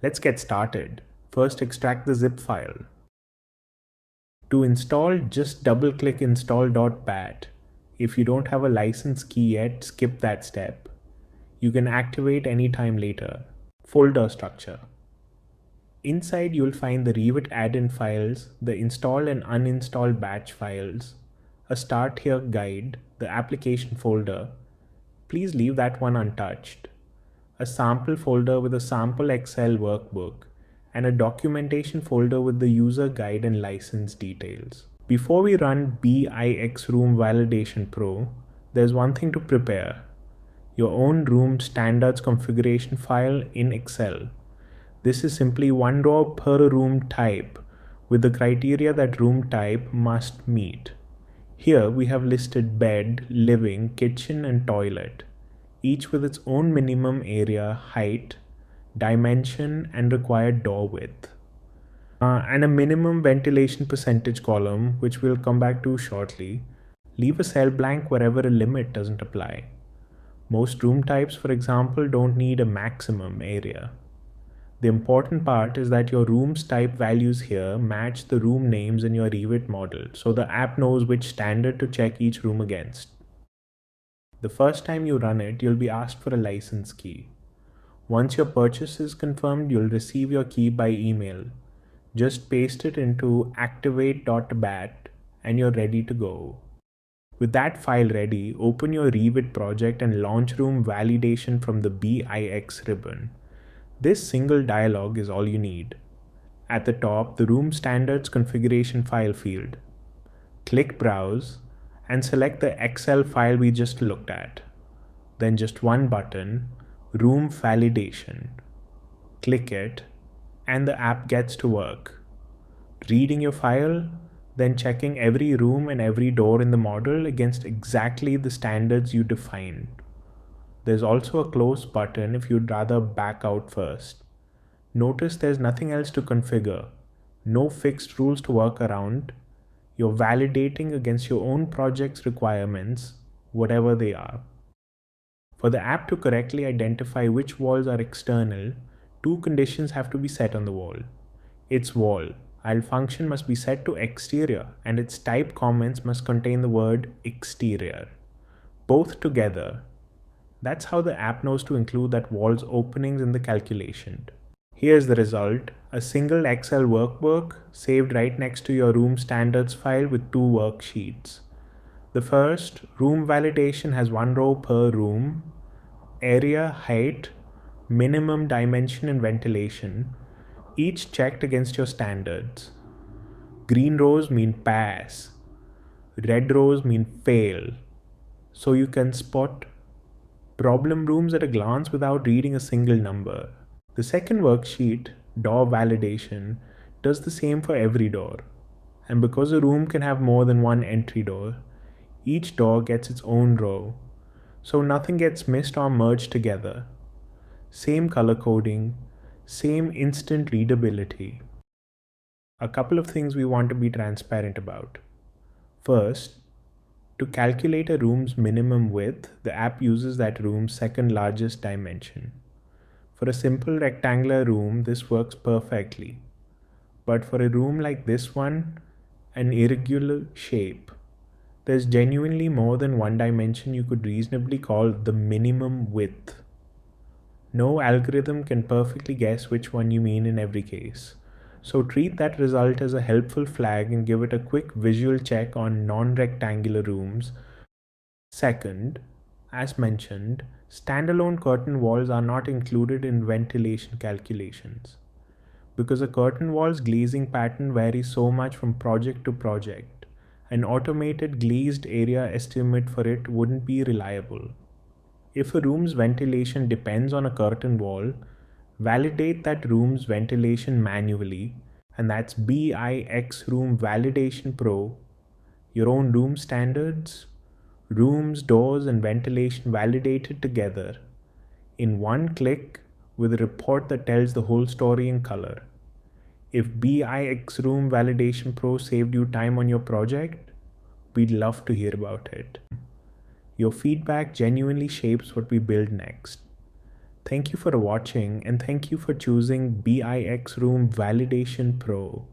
Let's get started. First, extract the zip file. To install, just double-click install.bat. If you don't have a license key yet, skip that step. You can activate anytime later. Folder structure. Inside, you'll find the Revit add-in files, the install and uninstall batch files, a Start Here guide, the application folder. Please leave that one untouched. A sample folder with a sample Excel workbook, and a documentation folder with the user guide and license details. Before we run BIX Room Validation Pro, there's one thing to prepare: your own room standards configuration file in Excel. This is simply one row per room type with the criteria that room type must meet. Here we have listed bed, living, kitchen, and toilet, each with its own minimum area, height, dimension, and required door width. And a minimum ventilation percentage column, which we'll come back to shortly. Leave a cell blank wherever a limit doesn't apply. Most room types, for example, don't need a maximum area. The important part is that your room's type values here match the room names in your Revit model, so the app knows which standard to check each room against. The first time you run it, you'll be asked for a license key. Once your purchase is confirmed, you'll receive your key by email. Just paste it into activate.bat and you're ready to go. With that file ready, open your Revit project and launch room validation from the BIX ribbon. This single dialog is all you need. At the top, the room standards configuration file field. Click Browse and select the Excel file we just looked at. Then just one button, Room Validation. Click it, and the app gets to work. Reading your file, then checking every room and every door in the model against exactly the standards you defined. There's also a close button if you'd rather back out first. Notice there's nothing else to configure, no fixed rules to work around. You're validating against your own project's requirements, whatever they are. For the app to correctly identify which walls are external, two conditions have to be set on the wall. Its wall function must be set to exterior, and its type comments must contain the word exterior. Both together. That's how the app knows to include that wall's openings in the calculation. Here's the result: a single Excel workbook saved right next to your room standards file with two worksheets. The first, room validation, has one row per room, area, height, minimum dimension, and ventilation, each checked against your standards. Green rows mean pass, red rows mean fail, so you can spot problem rooms at a glance without reading a single number. The second worksheet, door validation, does the same for every door. And because a room can have more than one entry door, each door gets its own row, so nothing gets missed or merged together. Same color coding, same instant readability. A couple of things we want to be transparent about. First, to calculate a room's minimum width, the app uses that room's second largest dimension. For a simple rectangular room, this works perfectly. But for a room like this one, an irregular shape, there's genuinely more than one dimension you could reasonably call the minimum width. No algorithm can perfectly guess which one you mean in every case. So treat that result as a helpful flag and give it a quick visual check on non-rectangular rooms. Second, as mentioned, standalone curtain walls are not included in ventilation calculations, because a curtain wall's glazing pattern varies so much from project to project. An automated glazed area estimate for it wouldn't be reliable. If a room's ventilation depends on a curtain wall, validate that room's ventilation manually, and that's BIX Room Validation Pro. Your own room standards, rooms, doors, and ventilation validated together in one click with a report that tells the whole story in color. If BIX Room Validation Pro saved you time on your project, we'd love to hear about it. Your feedback genuinely shapes what we build next. Thank you for watching and thank you for choosing BIX Room Validation Pro.